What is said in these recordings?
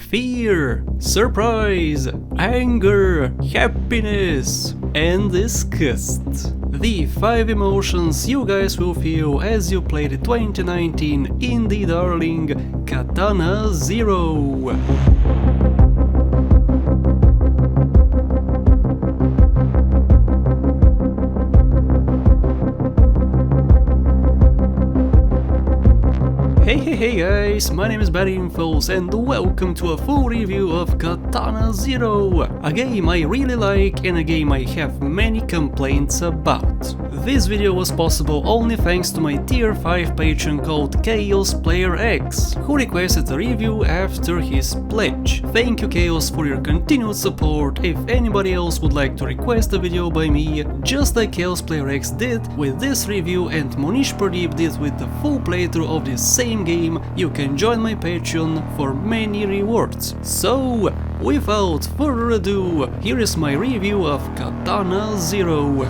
fear, surprise, anger, happiness, and disgust. The 5 emotions you guys will feel as you play the 2019 indie darling Katana ZERO. Hey guys, my name is BadInfos and welcome to a full review of Katana ZERO, a game I really like and a game I have many complaints about. This video was possible only thanks to my tier 5 patron called Chaos Player X, who requested a review after his pledge. Thank you Chaos for your continued support. If anybody else would like to request a video by me, just like Chaos Player X did with this review and Monish Pradeep did with the full playthrough of this same game, you can join my Patreon for many rewards. So, without further ado, here is my review of Katana ZERO.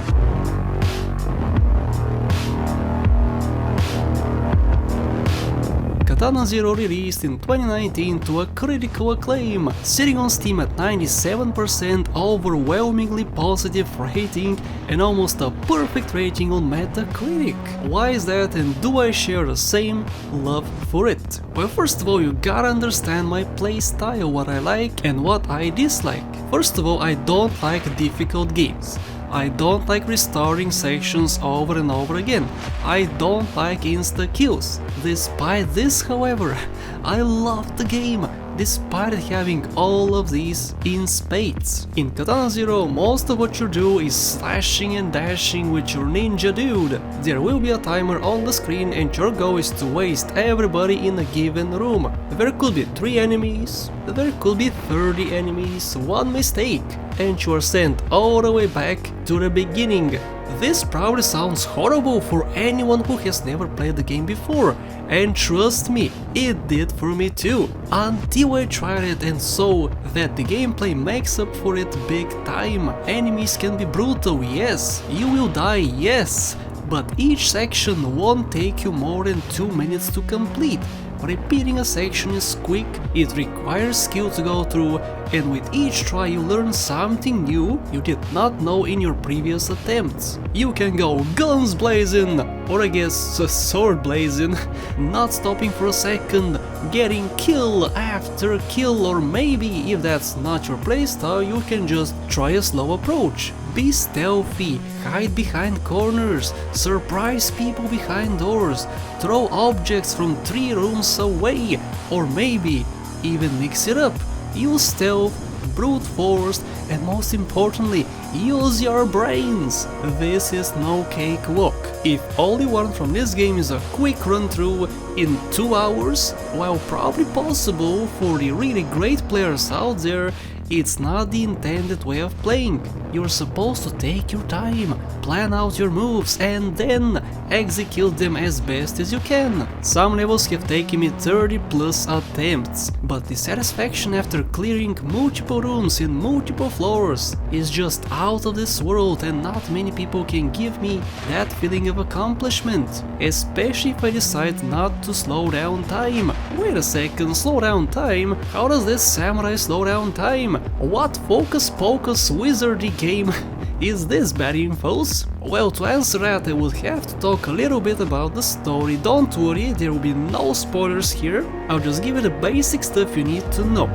Katana ZERO released in 2019 to a critical acclaim, sitting on Steam at 97% overwhelmingly positive rating and almost a perfect rating on Metacritic. Why is that, and do I share the same love for it? Well, first of all, you gotta understand my playstyle, what I like and what I dislike. First of all, I don't like difficult games. I don't like restarting sections over and over again. I don't like insta-kills. Despite this, however, I love the game, despite it having all of these in spades. In Katana ZERO, most of what you do is slashing and dashing with your ninja dude. There will be a timer on the screen and your goal is to waste everybody in a given room. There could be 3 enemies, there could be 30 enemies, one mistake, and you are sent all the way back to the beginning. This probably sounds horrible for anyone who has never played the game before, and trust me, it did for me too, until I tried it and saw that the gameplay makes up for it big time. Enemies can be brutal, yes, you will die, yes, but each section won't take you more than 2 minutes to complete. Repeating a section is quick, it requires skill to go through, and with each try you learn something new you did not know in your previous attempts. You can go guns blazing, or I guess sword blazing, not stopping for a second, getting kill after kill, or maybe if that's not your playstyle you can just try a slow approach. Be stealthy, hide behind corners, surprise people behind doors, throw objects from 3 rooms away, or maybe even mix it up. Use stealth, brute force, and most importantly, use your brains. This is no cakewalk. If all you want from this game is a quick run through in 2 hours, while probably possible for the really great players out there, it's not the intended way of playing. You're supposed to take your time, plan out your moves and then execute them as best as you can. Some levels have taken me 30 plus attempts, but the satisfaction after clearing multiple rooms in multiple floors is just out of this world, and not many people can give me that feeling of accomplishment, especially if I decide not to slow down time. Wait a second, slow down time? How does this samurai slow down time? What focus pocus wizardy game is this, BadInfos? Well, to answer that I would have to talk a little bit about the story. Don't worry, there will be no spoilers here, I'll just give you the basic stuff you need to know.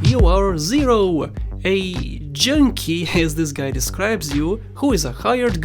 You are Zero, a junkie, as this guy describes you, who is a hired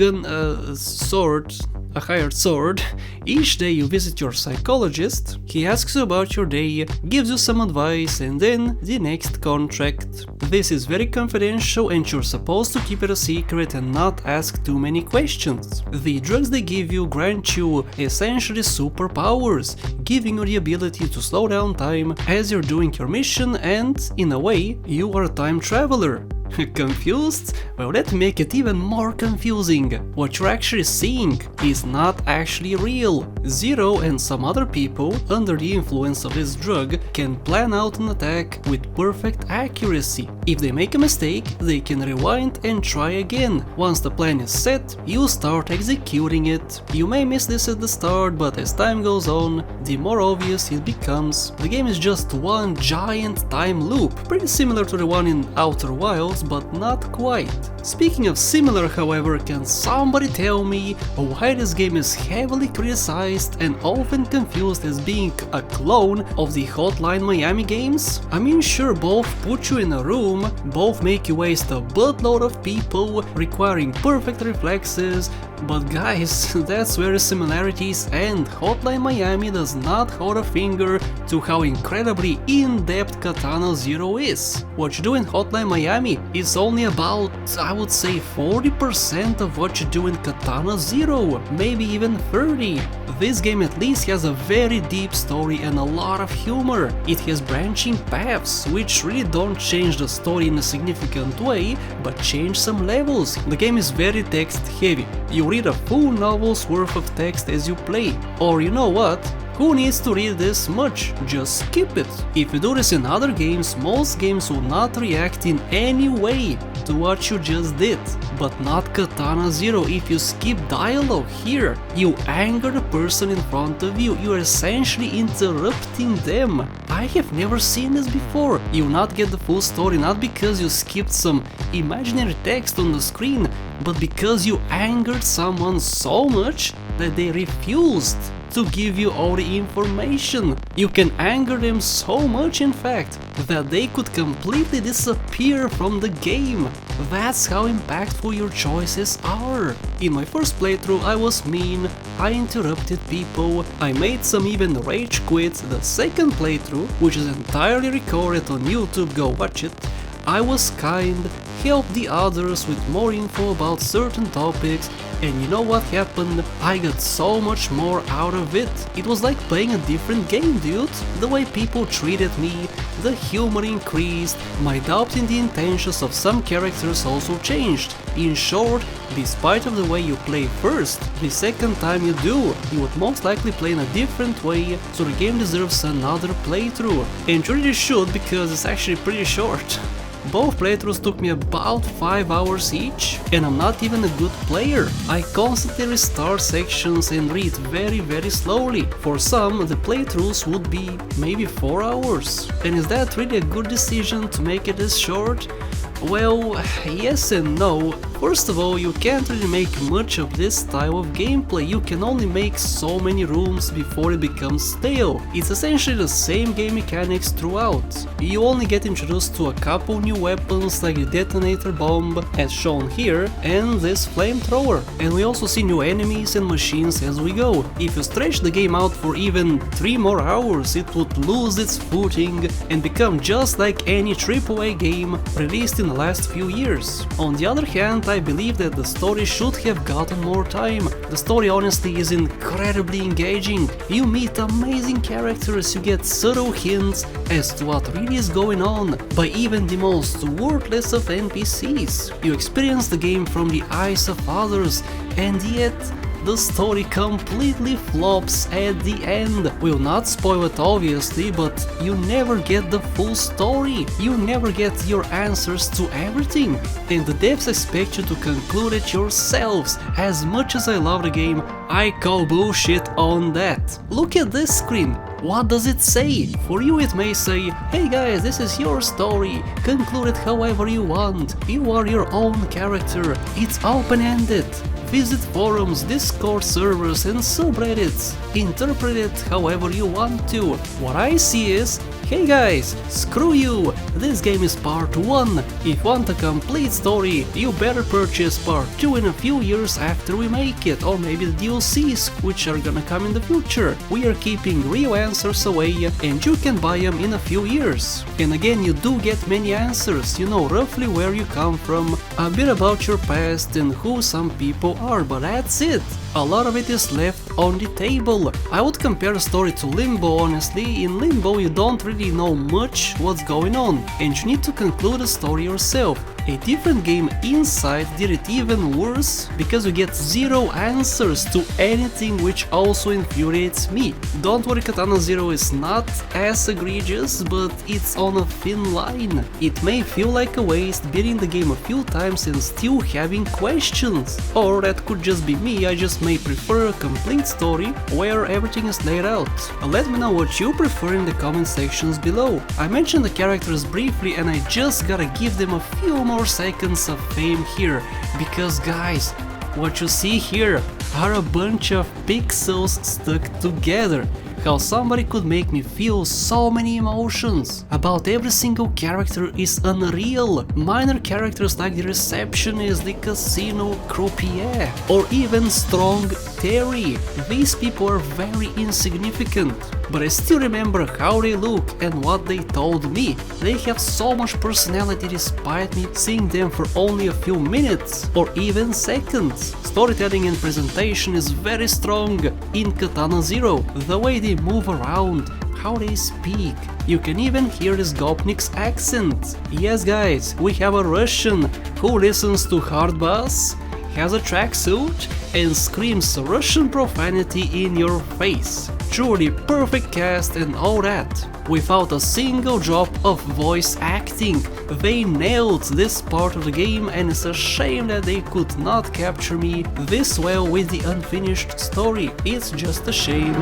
sword. Each day you visit your psychologist, he asks you about your day, gives you some advice, and then the next contract. This is very confidential and you're supposed to keep it a secret and not ask too many questions. The drugs they give you grant you essentially superpowers, giving you the ability to slow down time as you're doing your mission, and in a way you are a time traveler. Confused? Well, let me make it even more confusing. What you're actually seeing is not actually real. Zero and some other people, under the influence of this drug, can plan out an attack with perfect accuracy. If they make a mistake, they can rewind and try again. Once the plan is set, you start executing it. You may miss this at the start, but as time goes on, the more obvious it becomes. The game is just one giant time loop, pretty similar to the one in Outer Wilds, but not quite. Speaking of similar, however, can somebody tell me why this game is heavily criticized and often confused as being a clone of the Hotline Miami games? I mean, sure, both put you in a room, both make you waste a buttload of people, requiring perfect reflexes, but guys, that's where the similarities end. Hotline Miami does not hold a finger to how incredibly in-depth Katana ZERO is. What you do in Hotline Miami is only about, I would say, 40% of what you do in Katana ZERO, maybe even 30. This game at least has a very deep story and a lot of humor. It has branching paths, which really don't change the story in a significant way, but change some levels. The game is very text heavy. You read a full novel's worth of text as you play. Or you know what? Who needs to read this much? Just skip it. If you do this in other games, most games will not react in any way to what you just did. But not Katana ZERO. If you skip dialogue here, you anger the person in front of you. You are essentially interrupting them. I have never seen this before. You will not get the full story not because you skipped some imaginary text on the screen, but because you angered someone so much that they refused to give you all the information. You can anger them so much, in fact, that they could completely disappear from the game. That's how impactful your choices are. In my first playthrough I was mean, I interrupted people, I made some even rage quit. The second playthrough, which is entirely recorded on YouTube, go watch it, I was kind, helped the others with more info about certain topics, and you know what happened? I got so much more out of it. It was like playing a different game, dude. The way people treated me, the humor increased, my doubt in the intentions of some characters also changed. In short, despite of the way you play first, the second time you do, you would most likely play in a different way, so the game deserves another playthrough. And you really should, because it's actually pretty short. Both playthroughs took me about 5 hours each, and I'm not even a good player. I constantly restart sections and read very slowly. For some, the playthroughs would be maybe 4 hours. And is that really a good decision to make it this short? Well, yes and no. First of all, you can't really make much of this style of gameplay. You can only make so many rooms before it becomes stale. It's essentially the same game mechanics throughout. You only get introduced to a couple new weapons like the detonator bomb, as shown here, and this flamethrower. And we also see new enemies and machines as we go. If you stretch the game out for even 3 more hours, it would lose its footing and become just like any AAA game released in the last few years. On the other hand, I believe that the story should have gotten more time. The story honestly is incredibly engaging. You meet amazing characters, you get subtle hints as to what really is going on by even the most worthless of NPCs. You experience the game from the eyes of others, and yet the story completely flops at the end. Will not spoil it obviously, but you never get the full story. You never get your answers to everything, and the devs expect you to conclude it yourselves. As much as I love the game, I call bullshit on that. Look at this screen. What does it say? For you it may say, hey guys, this is your story, conclude it however you want, you are your own character, it's open-ended. Visit forums, Discord servers and subreddits. Interpret it however you want to. What I see is, hey guys, screw you, this game is part 1. If you want a complete story, you better purchase part 2 in a few years after we make it, or maybe the DLCs, which are gonna come in the future. We are keeping real answers away, and you can buy them in a few years. And again, you do get many answers, you know roughly where you come from, a bit about your past and who some people are, but that's it. A lot of it is left on the table. I would compare the story to Limbo, honestly. In Limbo you don't really know much what's going on, and you need to conclude the story yourself. A different game inside did it even worse, because you get zero answers to anything, which also infuriates me. Don't worry, Katana ZERO is not as egregious, but it's on a thin line. It may feel like a waste beating the game a few times and still having questions. Or that could just be me, I just may prefer a complete story where everything is laid out. Let me know what you prefer in the comment sections below. I mentioned the characters briefly and I just gotta give them a few more seconds of fame here, because guys, what you see here are a bunch of pixels stuck together. How somebody could make me feel so many emotions about every single character is unreal. Minor characters like the receptionist, the casino croupier, or even Strong Terry. These people are very insignificant, but I still remember how they look and what they told me. They have so much personality despite me seeing them for only a few minutes or even seconds. Storytelling and presentation is very strong in Katana ZERO. The way they move around, how they speak. You can even hear this Gopnik's accent. Yes guys, we have a Russian who listens to hard bass, has a tracksuit and screams Russian profanity in your face. Truly perfect cast and all that, without a single drop of voice acting. They nailed this part of the game, and it's a shame that they could not capture me this well with the unfinished story. It's just a shame.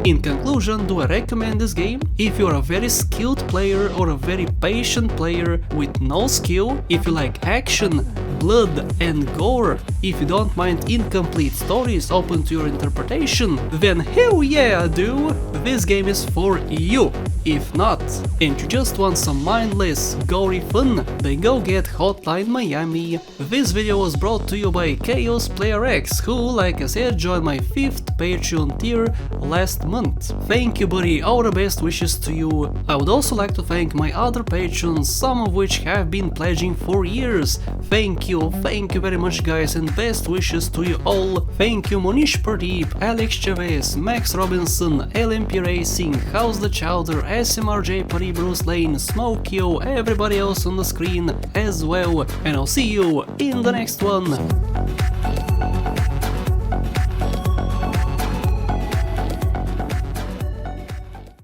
In conclusion, do I recommend this game? If you're a very skilled player or a very patient player with no skill, if you like action, blood and gore, if you don't mind incomplete stories open to your interpretation, then hell yeah I do! This game is for you! If not, and you just want some mindless, gory fun, then go get Hotline Miami. This video was brought to you by Chaos Player X, who, like I said, joined my 5th Patreon tier last month. Thank you buddy, all the best wishes to you. I would also like to thank my other patrons, some of which have been pledging for years. Thank you very much guys, and best wishes to you all. Thank you Monish Pradeep, Alex Chavez, Max Robinson, LMP Racing, House the Chowder, SMRJ Pari, Bruce Lane, Smokyo, everybody else on the screen as well, and I'll see you in the next one.